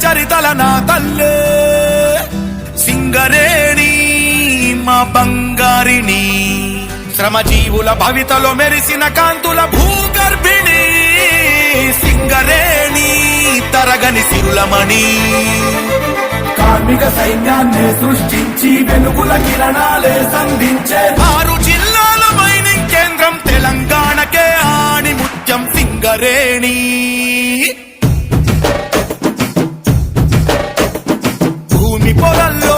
చరితల నా తల్లే సింగరేణి మా బంగారిని శ్రమజీవుల భవితలో మెరిసిన కాంతుల భూగర్భిణి సింగరేణి తరగని సిరులమణి కార్మిక సైన్యాన్ని సృష్టించి వెలుగుల కిరణాలే సంధించే 6 జిల్లాల మైనింగ్ కేంద్రం తెలంగాణకే ఆణి ముత్యం సింగరేణి భూమి పొరల్లో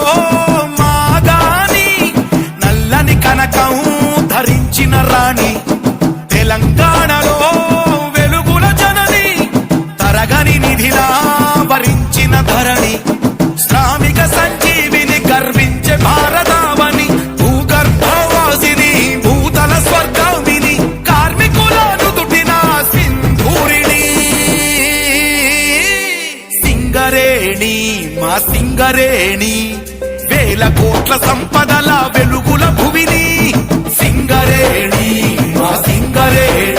మాగాని నల్లని కనకం ధరించిన రాణి తెలంగాణలో వెలుగుల జనని తరగని నిధిలా వరించిన ధరణి శ్రామిక సంజీవిని గర్వించే భారతావని భూగర్భవాసిని భూతల స్వర్గామిని కార్మికుల నుదుటిన సింధూరిణి సింగరేణి మా సింగరేణి వేల కోట్ల సంపదల వెలుగుల భువిని సింగరేణి మా సింగరేణి